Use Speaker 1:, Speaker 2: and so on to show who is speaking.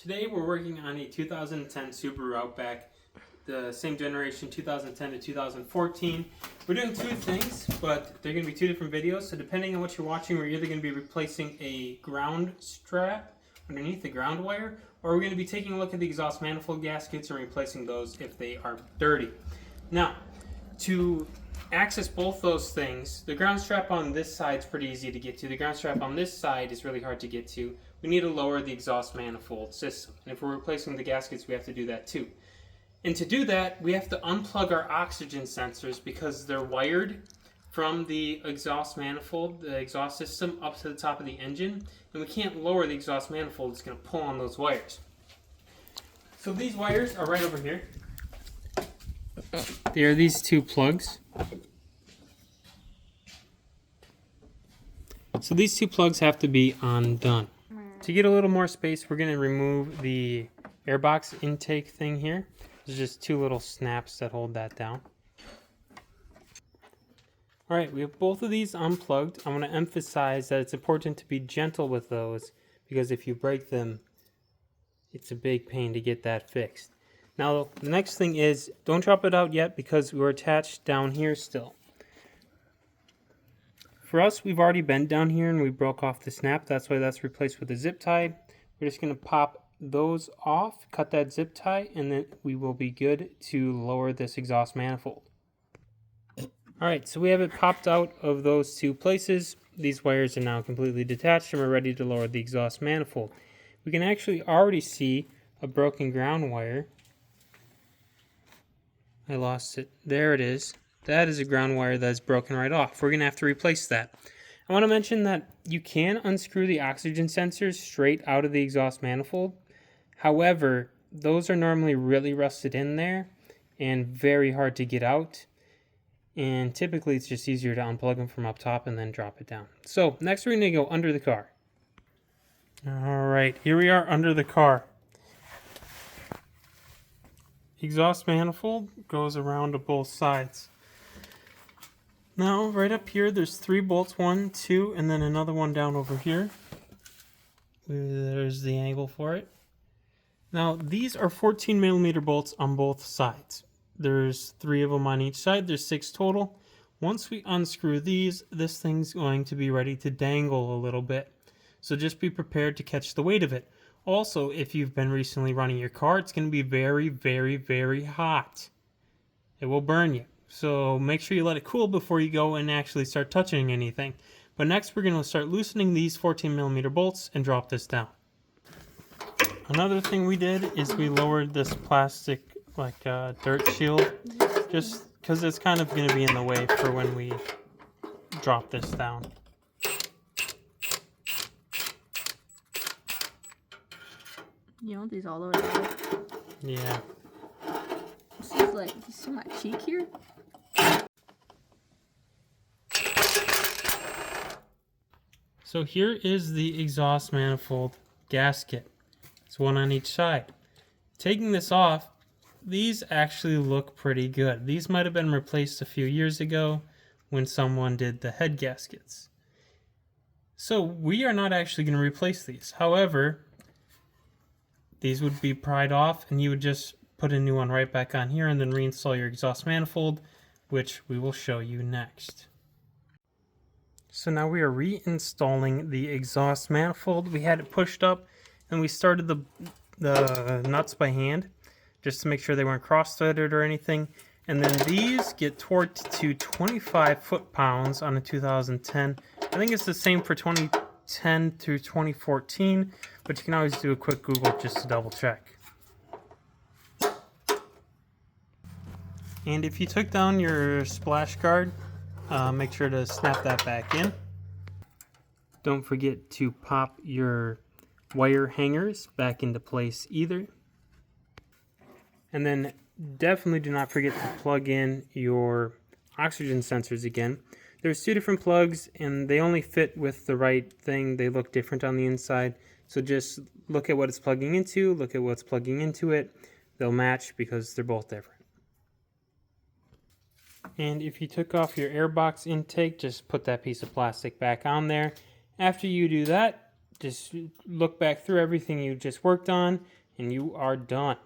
Speaker 1: Today we're working on a 2010 Subaru Outback, the same generation, 2010 to 2014. We're doing two things, but they're going to be two different videos, so depending on what you're watching, we're either going to be replacing a ground strap underneath the ground wire, or we're going to be taking a look at the exhaust manifold gaskets and replacing those if they are dirty. Now, to access both those things, the ground strap on this side is pretty easy to get to. The ground strap on this side is really hard to get to. We need to lower the exhaust manifold system. And if we're replacing the gaskets, we have to do that too. And to do that, we have to unplug our oxygen sensors because they're wired from the exhaust manifold, the exhaust system, up to the top of the engine. And we can't lower the exhaust manifold, it's going to pull on those wires. So these wires are right over here. They are these two plugs. So these two plugs have to be undone. To get a little more space, we're going to remove the Airbox intake thing here. There's just two little snaps that hold that down. Alright, we have both of these unplugged. I want to emphasize that it's important to be gentle with those because if you break them, it's a big pain to get that fixed. Now, the next thing is, don't drop it out yet because we're attached down here still. For us, we've already bent down here and we broke off the snap. That's why that's replaced with a zip tie. We're just going to pop those off, cut that zip tie, and then we will be good to lower this exhaust manifold. Alright, so we have it popped out of those two places. These wires are now completely detached and we're ready to lower the exhaust manifold. We can actually already see a broken ground wire. I lost it. There it is. That is a ground wire that's broken right off. We're going to have to replace that. I want to mention that you can unscrew the oxygen sensors straight out of the exhaust manifold. However, those are normally really rusted in there and very hard to get out. And typically it's just easier to unplug them from up top and then drop it down. So next we're going to go under the car. Alright, here we are under the car. Exhaust manifold goes around to both sides. Now, right up here, there's 3 bolts, 1, 2, and then another one down over here. There's the angle for it. Now, these are 14mm bolts on both sides. There's 3 of them on each side. There's 6 total. Once we unscrew these, this thing's going to be ready to dangle a little bit. So just be prepared to catch the weight of it. Also, if you've been recently running your car, it's going to be very, very, very hot. It will burn you. So make sure you let it cool before you go and actually start touching anything. But next we're going to start loosening these 14mm bolts and drop this down. Another thing we did is we lowered this plastic like dirt shield just because it's kind of going to be in the way for when we drop this down.
Speaker 2: You want these all the way down?
Speaker 1: Yeah.
Speaker 2: This is like, you see my cheek here?
Speaker 1: So here is the exhaust manifold gasket. It's one on each side. Taking this off, these actually look pretty good. These might have been replaced a few years ago when someone did the head gaskets. So we are not actually going to replace these. However, these would be pried off and you would just put a new one right back on here and then reinstall your exhaust manifold, which we will show you next. So now we are reinstalling the exhaust manifold. We had it pushed up and we started the nuts by hand just to make sure they weren't cross-threaded or anything. And then these get torqued to 25 foot-pounds on a 2010. I think it's the same for 2010 through 2014, but you can always do a quick Google just to double check. And if you took down your splash guard, make sure to snap that back in. Don't forget to pop your wire hangers back into place either. And then definitely do not forget to plug in your oxygen sensors again. There's 2 different plugs and they only fit with the right thing. They look different on the inside. So just look at what it's plugging into, look at what's plugging into it. They'll match because they're both different. And if you took off your Airbox intake, just put that piece of plastic back on there. After you do that, Just look back through everything you just worked on, and you are done.